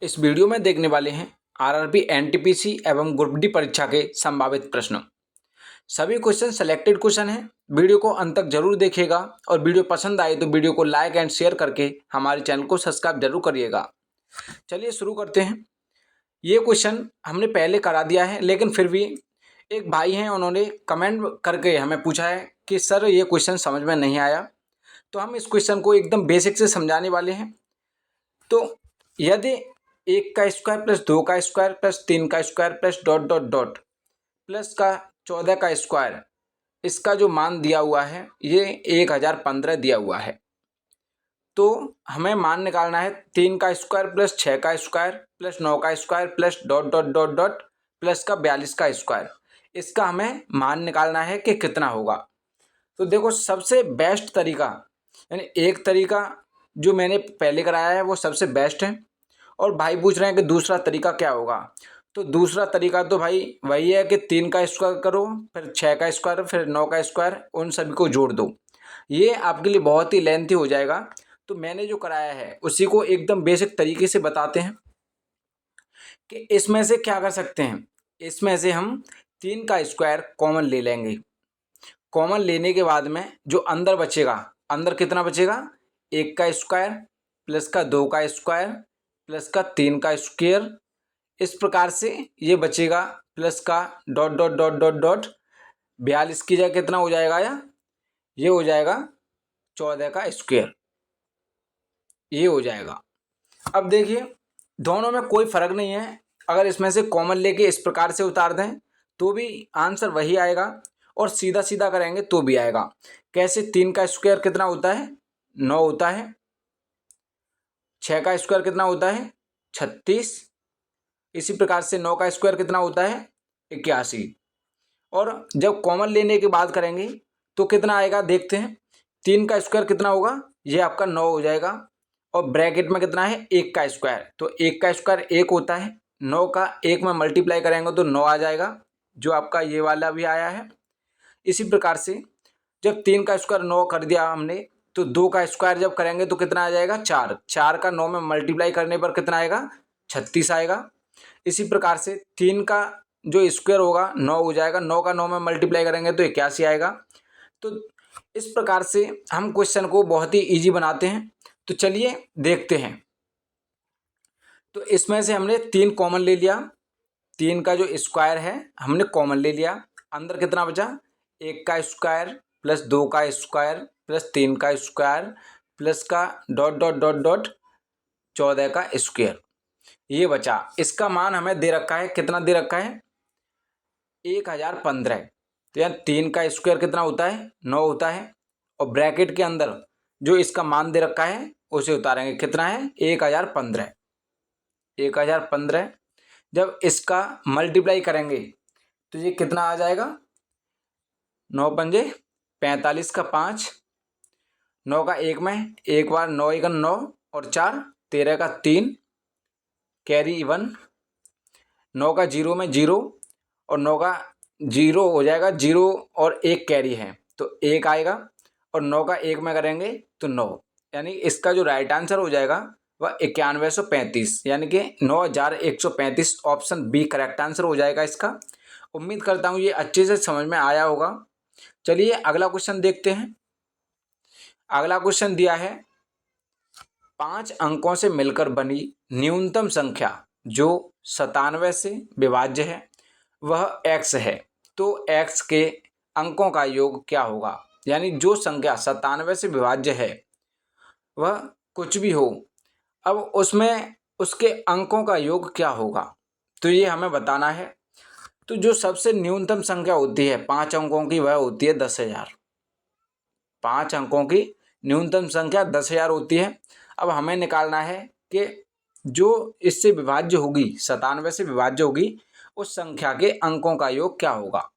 इस वीडियो में देखने वाले हैं आरआरबी एनटीपीसी एवं ग्रुप डी परीक्षा के संभावित प्रश्न। सभी क्वेश्चन सिलेक्टेड क्वेश्चन हैं। वीडियो को अंत तक जरूर देखिएगा और वीडियो पसंद आए तो वीडियो को लाइक एंड शेयर करके हमारे चैनल को सब्सक्राइब जरूर करिएगा। चलिए शुरू करते हैं। ये क्वेश्चन हमने पहले करा दिया है, लेकिन फिर भी एक भाई हैं, उन्होंने कमेंट करके हमें पूछा है कि सर ये क्वेश्चन समझ में नहीं आया, तो हम इस क्वेश्चन को एकदम बेसिक से समझाने वाले हैं। तो यदि 1 का स्क्वायर प्लस 2 का स्क्वायर प्लस 3 का square plus dot dot dot plus का 14 का स्क्वायर, इसका जो मान दिया हुआ है ये 1015 दिया हुआ है, तो हमें मान निकालना है 3 का स्क्वायर प्लस 6 का स्क्वायर प्लस 9 का square plus dot dot dot dot plus का 42 का स्क्वायर। इसका हमें मान निकालना है कि कितना होगा। तो देखो, सबसे बेस्ट तरीका, यानी एक तरीका जो मैंने पहले कराया है वो सबसे बेस्ट है, और भाई पूछ रहे हैं कि दूसरा तरीका क्या होगा। तो दूसरा तरीका तो भाई वही है कि 3 का स्क्वायर करो, फिर 6 का स्क्वायर, फिर 9 का स्क्वायर, उन सभी को जोड़ दो। ये आपके लिए बहुत ही लेंथी हो जाएगा, तो मैंने जो कराया है उसी को एकदम बेसिक तरीके से बताते हैं कि इसमें से क्या कर सकते हैं। इसमें से हम 3 का स्क्वायर कॉमन ले लेंगे। कॉमन लेने के बाद में जो अंदर बचेगा, अंदर कितना बचेगा, 1 का स्क्वायर प्लस का 2 का स्क्वायर प्लस का 3 का स्क्वायर, इस प्रकार से ये बचेगा, प्लस का dot dot dot dot dot 42 की जगह कितना हो जाएगा, या ये हो जाएगा 14 का स्क्वायर, ये हो जाएगा। अब देखिए, दोनों में कोई फर्क नहीं है। अगर इसमें से कॉमन लेके इस प्रकार से उतार दें तो भी आंसर वही आएगा, और सीधा सीधा करेंगे तो भी आएगा। कैसे, 3 का स्क्वायर कितना होता है, 9 होता है। 6 का स्क्वायर कितना होता है, 36। इसी प्रकार से 9 का स्क्वायर कितना होता है, 81। और जब कॉमन लेने की बात करेंगे तो कितना आएगा, देखते हैं। 3 का स्क्वायर कितना होगा, ये आपका 9 हो जाएगा, और ब्रैकेट में कितना है, 1 का स्क्वायर, तो 1 का स्क्वायर 1 होता है। 9 का 1 में मल्टीप्लाई करेंगे तो 9 आ जाएगा, जो आपका ये वाला भी आया है। इसी प्रकार से जब 3 का स्क्वायर 9 कर दिया हमने, तो 2 का स्क्वायर जब करेंगे तो कितना आ जाएगा, 4। 4 का 9 में मल्टीप्लाई करने पर कितना आएगा, 36 आएगा। इसी प्रकार से 3 का जो स्क्वायर होगा 9 हो जाएगा, 9 का 9 में मल्टीप्लाई करेंगे तो 81 आएगा। तो इस प्रकार से हम क्वेश्चन को बहुत ही इजी बनाते हैं। तो चलिए देखते हैं। तो इसमें से हमने 3 कॉमन ले लिया। 3 का जो स्क्वायर है हमने कॉमन ले लिया। अंदर कितना बचा, 1 का स्क्वायर प्लस 2 का स्क्वायर प्लस 3 का स्क्वायर प्लस का डॉट डॉट डॉट डॉट 14 का स्क्वायर, ये बचा। इसका मान हमें दे रखा है, कितना दे रखा है, 1015। तो यार 3 का स्क्वायर कितना होता है, 9 होता है, और ब्रैकेट के अंदर जो इसका मान दे रखा है उसे उतारेंगे, कितना है, 1015। 1015 जब इसका मल्टीप्लाई करेंगे तो ये कितना आ जाएगा, 9 पंजे 45 का 5, 9 का 1 में एक बार 9 1 9 और 4 13 का 3 कैरी 1, 9 का 0 में 0 और 9 का 0 हो जाएगा, 0 और 1 कैरी है तो 1 आएगा, और 9 का 1 में करेंगे तो 9, यानी इसका जो राइट आंसर हो जाएगा वह 9135, यानी कि 9135। ऑप्शन बी करेक्ट आंसर हो जाएगा इसका। उम्मीद करता हूँ ये अच्छे से समझ में आया होगा। चलिए अगला क्वेश्चन देखते हैं। अगला क्वेश्चन दिया है, 5 अंकों से मिलकर बनी न्यूनतम संख्या जो 97 से विभाज्य है वह x है, तो x के अंकों का योग क्या होगा। यानी जो संख्या 97 से विभाज्य है वह कुछ भी हो, अब उसमें उसके अंकों का योग क्या होगा, तो ये हमें बताना है। तो जो सबसे न्यूनतम संख्या होती है 5 अंकों की वह होती है 10,000। 5 अंकों की न्यूनतम संख्या 10,000 होती है। अब हमें निकालना है कि जो इससे विभाज्य होगी, 97 से विभाज्य होगी, उस संख्या के अंकों का योग क्या होगा।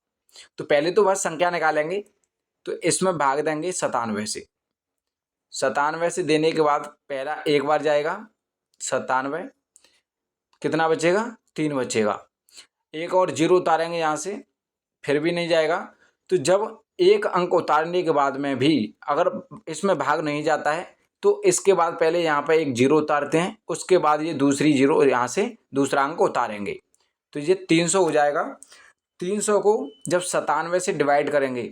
तो पहले तो वह संख्या निकालेंगे, तो इसमें भाग देंगे 97 से। 97 से देने के बाद पहला एक बार जाएगा 97, कितना बचेगा, 3 बचेगा। एक और 0 उतारेंगे यहाँ से, फिर भी नहीं जाएगा। तो जब एक अंक उतारने के बाद में भी अगर इसमें भाग नहीं जाता है तो इसके बाद पहले यहाँ पे एक जीरो उतारते हैं, उसके बाद ये दूसरी जीरो यहाँ से दूसरा अंक उतारेंगे, तो ये 300 हो जाएगा। 300 को जब 97 से डिवाइड करेंगे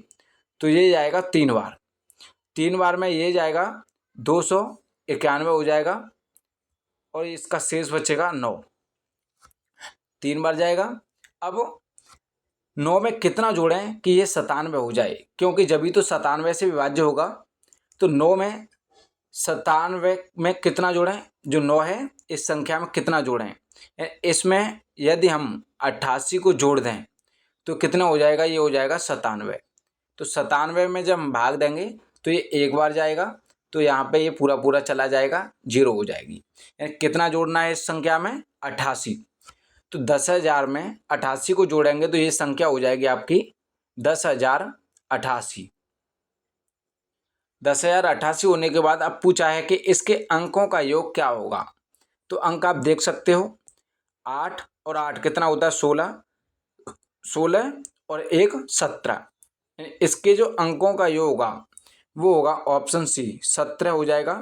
तो ये जाएगा 3 बार, 3 बार में ये जाएगा 291 हो जाएगा और इसका शेष बचेगा 9, 3 बार जाएगा। अब 9 में कितना जोड़ें कि ये 97 हो जाए, क्योंकि जब भी तो 97 से विभाज्य होगा, तो 9 में 97 में कितना जोड़ें, जो 9 है इस संख्या में कितना जोड़ें। इसमें यदि हम 88 को जोड़ दें तो कितना हो जाएगा, ये हो जाएगा 97। तो 97 में जब हम भाग देंगे तो ये एक बार जाएगा, तो यहाँ पे ये पूरा पूरा चला जाएगा, जीरो हो जाएगी। यानी कितना जोड़ना है इस संख्या में, 88। तो 10,000 में 88 को जोड़ेंगे तो ये संख्या हो जाएगी आपकी 10,088। 10,088 होने के बाद अब पूछा है कि इसके अंकों का योग क्या होगा। तो अंक आप देख सकते हो, 8 और 8 कितना होता है, 16, 16 और 1 17। इसके जो अंकों का योग होगा वो होगा ऑप्शन सी 17 हो जाएगा।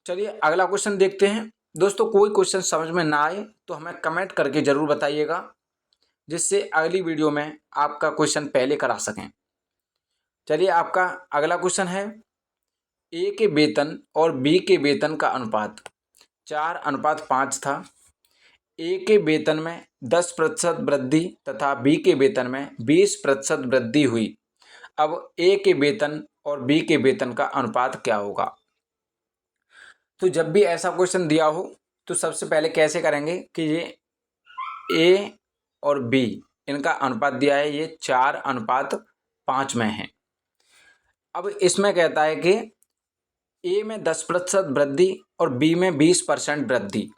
चलिए अगला क्वेश्चन देखते हैं। दोस्तों कोई क्वेश्चन समझ में ना आए तो हमें कमेंट करके ज़रूर बताइएगा, जिससे अगली वीडियो में आपका क्वेश्चन पहले करा सकें। चलिए आपका अगला क्वेश्चन है, ए के वेतन और बी के वेतन का अनुपात 4:5 था। ए के वेतन में 10% वृद्धि तथा बी के वेतन में 20% वृद्धि हुई। अब ए के वेतन और बी के वेतन का अनुपात क्या होगा। तो जब भी ऐसा क्वेश्चन दिया हो तो सबसे पहले कैसे करेंगे कि ये ए और बी इनका अनुपात दिया है, ये 4:5 में है। अब इसमें कहता है कि ए में 10% वृद्धि और बी में 20% वृद्धि,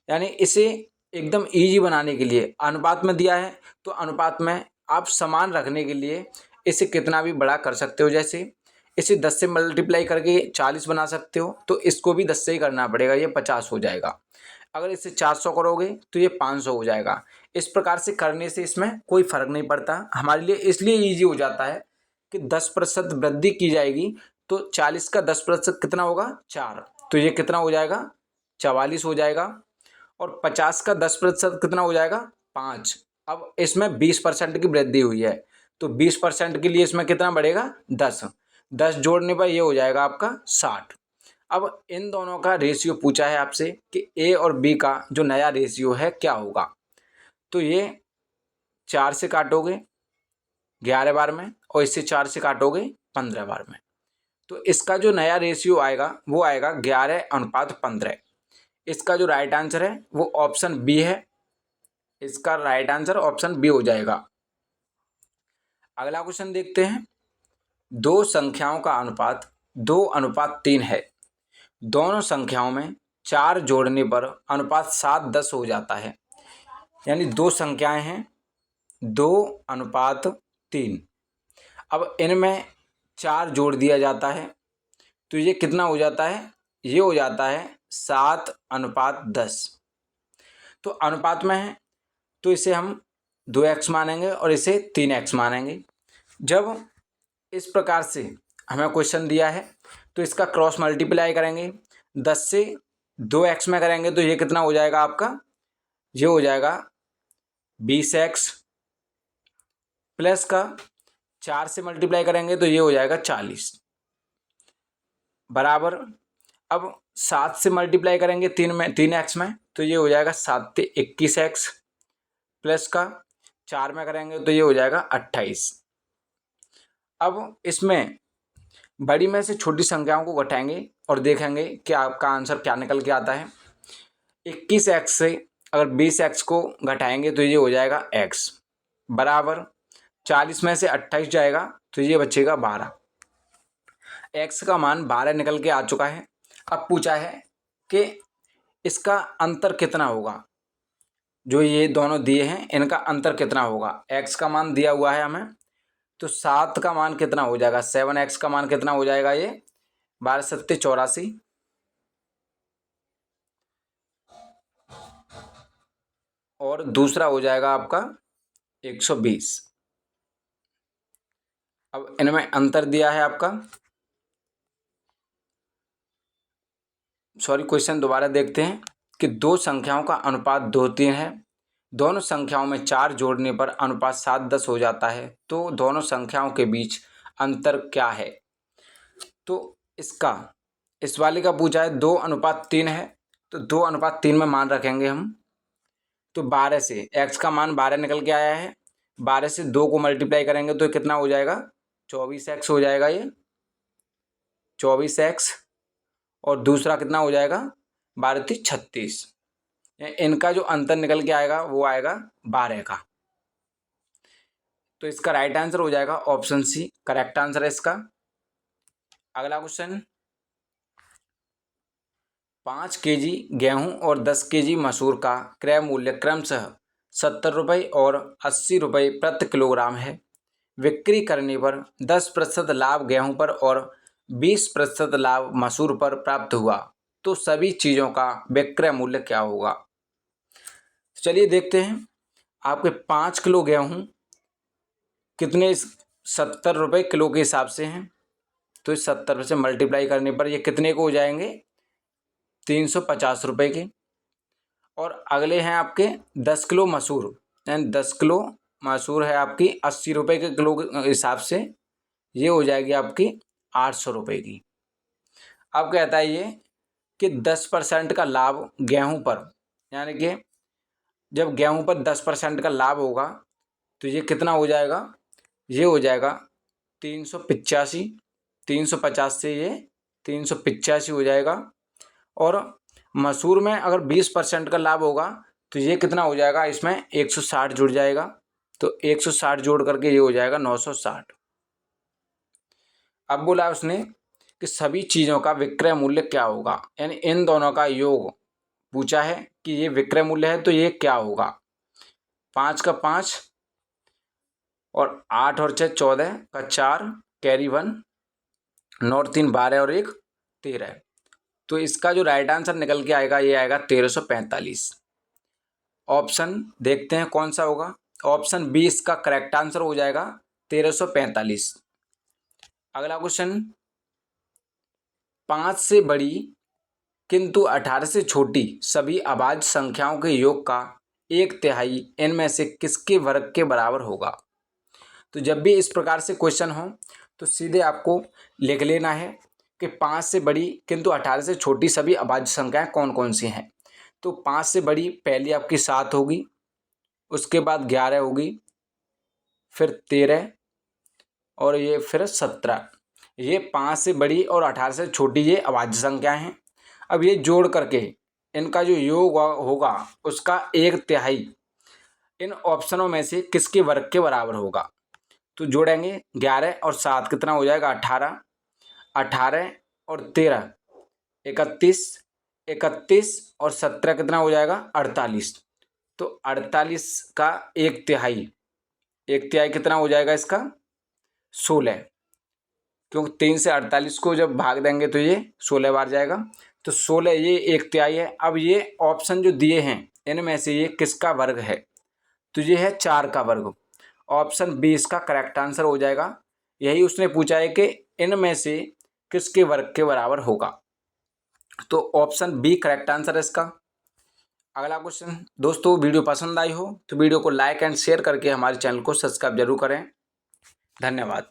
यानी इसे एकदम इजी बनाने के लिए अनुपात में दिया है, तो अनुपात में आप समान रखने के लिए इसे कितना भी बड़ा कर सकते हो। जैसे इसे 10 से मल्टीप्लाई करके 40 बना सकते हो, तो इसको भी 10 से ही करना पड़ेगा, ये 50 हो जाएगा। अगर इसे 400 करोगे तो ये 500 हो जाएगा। इस प्रकार से करने से इसमें कोई फ़र्क नहीं पड़ता हमारे लिए, इसलिए ईजी हो जाता है कि 10% वृद्धि की जाएगी तो 40 का 10% कितना होगा, 4, तो ये कितना हो जाएगा, 44 हो जाएगा। और 50 का 10% कितना हो जाएगा, 5। अब इसमें 20% की वृद्धि हुई है, तो 20% के लिए इसमें कितना बढ़ेगा, 10 जोड़ने पर ये हो जाएगा आपका 60। अब इन दोनों का रेशियो पूछा है आपसे कि ए और बी का जो नया रेशियो है क्या होगा। तो ये 4 से काटोगे 11 बार में और इससे 4 से काटोगे 15 बार में, तो इसका जो नया रेशियो आएगा वो आएगा 11:15। इसका जो राइट आंसर है वो ऑप्शन बी है, इसका राइट आंसर ऑप्शन बी हो जाएगा। अगला क्वेश्चन देखते हैं, दो संख्याओं का अनुपात 2:3 है। दोनों संख्याओं में 4 जोड़ने पर अनुपात 7:10 हो जाता है। यानी दो संख्याएं हैं 2:3, अब इनमें 4 जोड़ दिया जाता है तो ये कितना हो जाता है, ये हो जाता है 7:10। तो अनुपात में है तो इसे हम 2x मानेंगे और इसे 3x मानेंगे। जब इस प्रकार से हमें क्वेश्चन दिया है तो इसका क्रॉस मल्टीप्लाई करेंगे, 10 से 2x में करेंगे तो ये कितना हो जाएगा आपका, ये हो जाएगा 20x, प्लस का 4 से मल्टीप्लाई करेंगे तो ये हो जाएगा 40, बराबर। अब 7 से मल्टीप्लाई करेंगे 3x में तो ये हो जाएगा 7 से 21x, प्लस का 4 में करेंगे तो ये हो जाएगा 28। अब इसमें बड़ी में से छोटी संख्याओं को घटाएंगे और देखेंगे कि आपका आंसर क्या निकल के आता है। 21x से अगर 20x को घटाएंगे तो ये हो जाएगा x, बराबर 40 में से 28 जाएगा तो ये बचेगा 12। x का मान 12 निकल के आ चुका है। अब पूछा है कि इसका अंतर कितना होगा, जो ये दोनों दिए हैं इनका अंतर कितना होगा। x का मान दिया हुआ है हमें, तो 7 का मान कितना हो जाएगा, 7x का मान कितना हो जाएगा, ये 12 7 84, और दूसरा हो जाएगा आपका 120। अब इनमें अंतर दिया है आपका क्वेश्चन दोबारा देखते हैं कि दो संख्याओं का अनुपात 2:3 है। दोनों संख्याओं में 4 जोड़ने पर अनुपात 7:10 हो जाता है, तो दोनों संख्याओं के बीच अंतर क्या है। तो इस वाले का पूछा है 2:3 है, तो 2:3 में मान रखेंगे हम। तो 12 से x का मान 12 निकल के आया है, 12 से 2 को मल्टीप्लाई करेंगे तो कितना हो जाएगा, 24x हो जाएगा। ये 24x और दूसरा कितना हो जाएगा, 12×3 36। इनका जो अंतर निकल के आएगा वो आएगा 12 का। तो इसका राइट आंसर हो जाएगा ऑप्शन सी, करेक्ट आंसर है इसका। अगला क्वेश्चन, 5 kg गेहूं और 10 kg मसूर का क्रय मूल्य क्रमशः 70 रुपये और 80 रुपये प्रति किलोग्राम है। बिक्री करने पर 10% लाभ गेहूं पर और 20% लाभ मसूर पर प्राप्त हुआ, तो सभी चीज़ों का विक्रय मूल्य क्या होगा। चलिए देखते हैं। आपके 5 किलो गेहूं कितने 70 रुपये किलो के हिसाब से हैं, तो इस 70 से मल्टीप्लाई करने पर ये कितने को हो जाएंगे, 350 रुपये के। और अगले हैं आपके 10 किलो मसूर, यानी 10 किलो मसूर है आपकी 80 रुपये के किलो के हिसाब से, ये हो जाएगी आपकी 800 रुपये की। अब कहता है ये कि 10% का लाभ गेहूं पर, यानी कि जब गेहूं पर 10% का लाभ होगा तो ये कितना हो जाएगा, ये हो जाएगा 385। 350 से ये 385 हो जाएगा। और मसूर में अगर 20% का लाभ होगा तो ये कितना हो जाएगा, इसमें 160 जुड़ जाएगा, तो 160 जोड़ करके ये हो जाएगा 960। अब बोला उसने कि सभी चीज़ों का विक्रय मूल्य क्या होगा, यानी इन दोनों का योग पूछा है कि ये विक्रय मूल्य है तो ये क्या होगा। 5 का 5 और 8 और 6 14 का 4 कैरी 1, 9 और 3 12 और 1 13। तो इसका जो राइट आंसर निकल के आएगा ये आएगा 1345। ऑप्शन देखते हैं कौन सा होगा। ऑप्शन बी इसका करेक्ट आंसर हो जाएगा 1345। अगला क्वेश्चन, 5 से बड़ी किंतु 18 से छोटी सभी अभाज्य संख्याओं के योग का 1/3 इनमें से किसके वर्ग के बराबर होगा। तो जब भी इस प्रकार से क्वेश्चन हो तो सीधे आपको लिख लेना है कि 5 से बड़ी किंतु 18 से छोटी सभी अभाज्य संख्याएं कौन कौन सी हैं। तो 5 से बड़ी पहली आपकी 7 होगी, उसके बाद 11 होगी, फिर 13 और ये फिर 17। ये 5 से बड़ी और 18 से छोटी ये अभाज्य संख्याएं हैं। अब ये जोड़ करके इनका जो योग होगा उसका 1/3 इन ऑप्शनों में से किसके वर्ग के बराबर होगा। तो जोड़ेंगे 11 और 7 कितना हो जाएगा, 18। 18 और 13 31, 31 और 17 कितना हो जाएगा, 48। तो 48 का 1/3, 1/3 कितना हो जाएगा इसका, 16, क्योंकि 3 से 48 को जब भाग देंगे तो ये 16 बार जाएगा। तो 16 ये 1/3 है। अब ये ऑप्शन जो दिए हैं इनमें से ये किसका वर्ग है, तो ये है 4 का वर्ग। ऑप्शन बी इसका करेक्ट आंसर हो जाएगा। यही उसने पूछा है कि इनमें से किसके वर्ग के बराबर होगा, तो ऑप्शन बी करेक्ट आंसर है इसका। अगला क्वेश्चन, दोस्तों वीडियो पसंद आई हो तो वीडियो को लाइक एंड शेयर करके हमारे चैनल को सब्सक्राइब जरूर करें। धन्यवाद।